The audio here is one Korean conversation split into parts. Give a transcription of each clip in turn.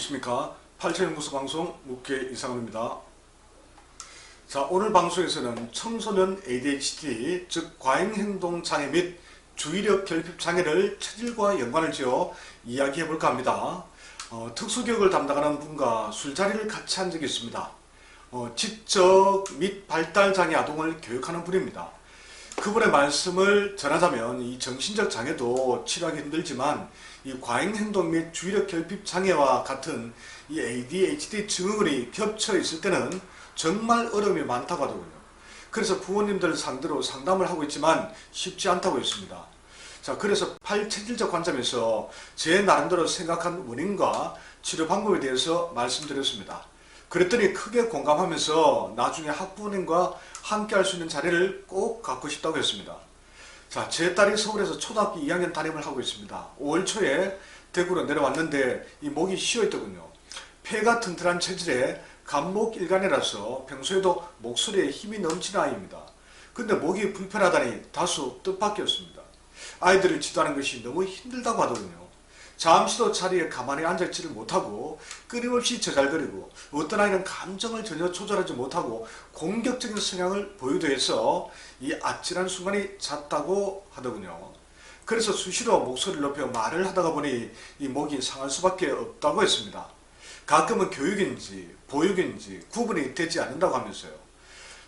안녕하십니까. 87연구소 방송 묵계 이상훈입니다. 자, 오늘 방송에서는 청소년 ADHD 즉 과잉행동장애 및 주의력 결핍장애를 체질과 연관을 지어 이야기해 볼까 합니다. 특수교육을 담당하는 분과 술자리를 같이 한 적이 있습니다. 지적 및 발달장애 아동을 교육하는 분입니다. 그분의 말씀을 전하자면 이 정신적 장애도 치료하기 힘들지만 이 과잉행동 및 주의력 결핍 장애와 같은 이 ADHD 증후군이 겹쳐 있을 때는 정말 어려움이 많다고 하더군요. 그래서 부모님들 상대로 상담을 하고 있지만 쉽지 않다고 했습니다. 자, 그래서 8체질적 관점에서 제 나름대로 생각한 원인과 치료 방법에 대해서 말씀드렸습니다. 그랬더니 크게 공감하면서 나중에 학부모님과 함께 할 수 있는 자리를 꼭 갖고 싶다고 했습니다. 자, 제 딸이 서울에서 초등학교 2학년 담임을 하고 있습니다. 5월 초에 대구로 내려왔는데 이 목이 쉬어있더군요. 폐가 튼튼한 체질에 간목일간이라서 평소에도 목소리에 힘이 넘치는 아이입니다. 근데 목이 불편하다니 다소 뜻밖이었습니다. 아이들을 지도하는 것이 너무 힘들다고 하더군요. 잠시도 자리에 가만히 앉아있지를 못하고 끊임없이 저잘거리고 어떤 아이는 감정을 전혀 조절하지 못하고 공격적인 성향을 보이도 해서 이 아찔한 순간이 잦다고 하더군요. 그래서 수시로 목소리를 높여 말을 하다가 보니 이 목이 상할 수밖에 없다고 했습니다. 가끔은 교육인지 보육인지 구분이 되지 않는다고 하면서요.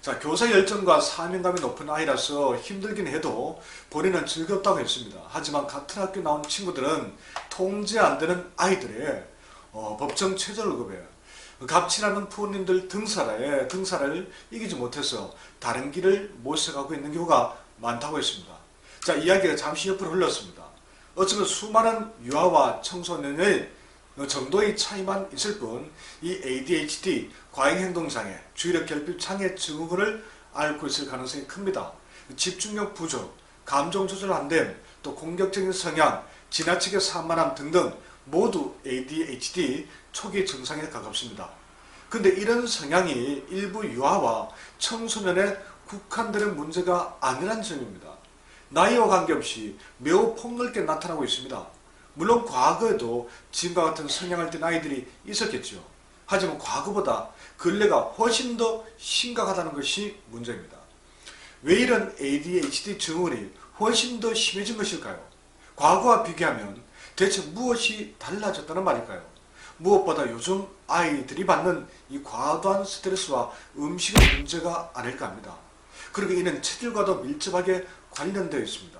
자, 교사 열정과 사명감이 높은 아이라서 힘들긴 해도 본인은 즐겁다고 했습니다. 하지만 같은 학교 나온 친구들은 통제 안 되는 아이들의 법정 최저월급에 갑질하는 부모님들 등살을 이기지 못해서 다른 길을 모색하고 있는 경우가 많다고 했습니다. 자, 이야기가 잠시 옆으로 흘렀습니다. 어쩌면 수많은 유아와 청소년의 정도의 차이만 있을 뿐 이 ADHD, 과잉행동장애, 주의력 결핍장애 증후군을 앓고 있을 가능성이 큽니다. 집중력 부족, 감정 조절 안됨, 또 공격적인 성향, 지나치게 산만함 등등 모두 ADHD 초기 증상에 가깝습니다. 근데 이런 성향이 일부 유아와 청소년에 국한되는 문제가 아니란 점입니다. 나이와 관계없이 매우 폭넓게 나타나고 있습니다. 물론 과거에도 지금과 같은 성향을 띤 아이들이 있었겠죠. 하지만 과거보다 근래가 훨씬 더 심각하다는 것이 문제입니다. 왜 이런 ADHD 증후군이 훨씬 더 심해진 것일까요? 과거와 비교하면 대체 무엇이 달라졌다는 말일까요? 무엇보다 요즘 아이들이 받는 이 과도한 스트레스와 음식의 문제가 아닐까 합니다. 그리고 이는 체질과도 밀접하게 관련되어 있습니다.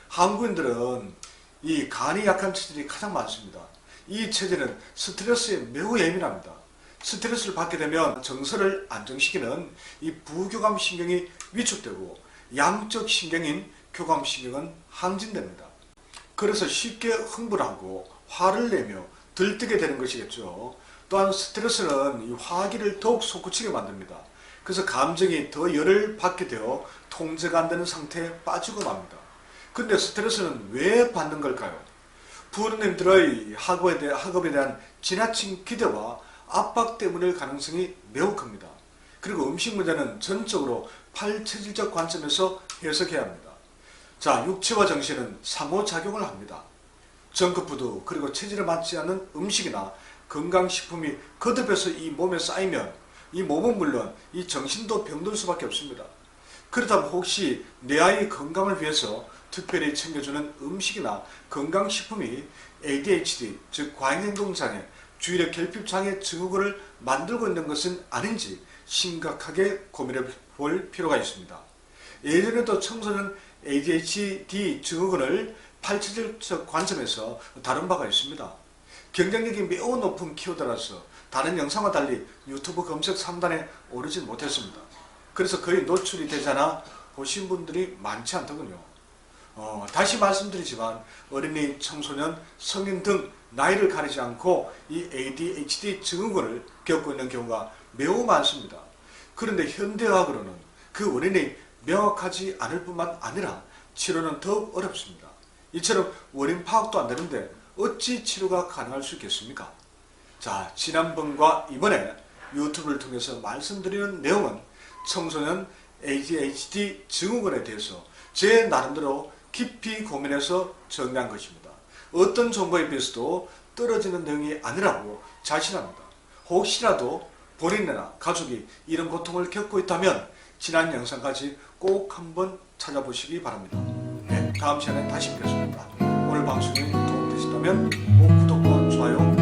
한국인들은 이 간이 약한 체질이 가장 많습니다. 이 체질은 스트레스에 매우 예민합니다. 스트레스를 받게 되면 정서를 안정시키는 이 부교감 신경이 위축되고 양적 신경인 교감 신경은 항진됩니다. 그래서 쉽게 흥분하고 화를 내며 들뜨게 되는 것이겠죠. 또한 스트레스는 이 화기를 더욱 솟구치게 만듭니다. 그래서 감정이 더 열을 받게 되어 통제가 안 되는 상태에 빠지고 맙니다. 근데 스트레스는 왜 받는 걸까요? 부모님들의 학업에 대한 지나친 기대와 압박 때문일 가능성이 매우 큽니다. 그리고 음식 문제는 전적으로 8체질적 관점에서 해석해야 합니다. 자, 육체와 정신은 상호작용을 합니다. 정크푸드 그리고 체질에 맞지 않는 음식이나 건강식품이 거듭해서 이 몸에 쌓이면 이 몸은 물론 이 정신도 병들 수밖에 없습니다. 그렇다면 혹시 내 아이의 건강을 위해서 특별히 챙겨주는 음식이나 건강식품이 ADHD 즉 과잉행동장애, 주의력 결핍장애 증후군을 만들고 있는 것은 아닌지 심각하게 고민해 볼 필요가 있습니다. 예전에도 청소년 ADHD 증후군을 8체질적 관점에서 다룬 바가 있습니다. 경쟁력이 매우 높은 키워드라서 다른 영상과 달리 유튜브 검색 상단에 오르지 못했습니다. 그래서 거의 노출이 되지 않아 보신 분들이 많지 않더군요. 다시 말씀드리지만 어린이, 청소년, 성인 등 나이를 가리지 않고 이 ADHD 증후군을 겪고 있는 경우가 매우 많습니다. 그런데 현대의학으로는 그 원인이 명확하지 않을 뿐만 아니라 치료는 더욱 어렵습니다. 이처럼 원인 파악도 안 되는데 어찌 치료가 가능할 수 있겠습니까? 자, 지난번과 이번에 유튜브를 통해서 말씀드리는 내용은 청소년 ADHD 증후군에 대해서 제 나름대로 깊이 고민해서 정리한 것입니다. 어떤 정보에 비해서도 떨어지는 내용이 아니라고 자신합니다. 혹시라도 본인이나 가족이 이런 고통을 겪고 있다면 지난 영상까지 꼭 한번 찾아보시기 바랍니다. 네, 다음 시간에 다시 뵙겠습니다. 오늘 방송이 도움되셨다면 꼭 구독과 좋아요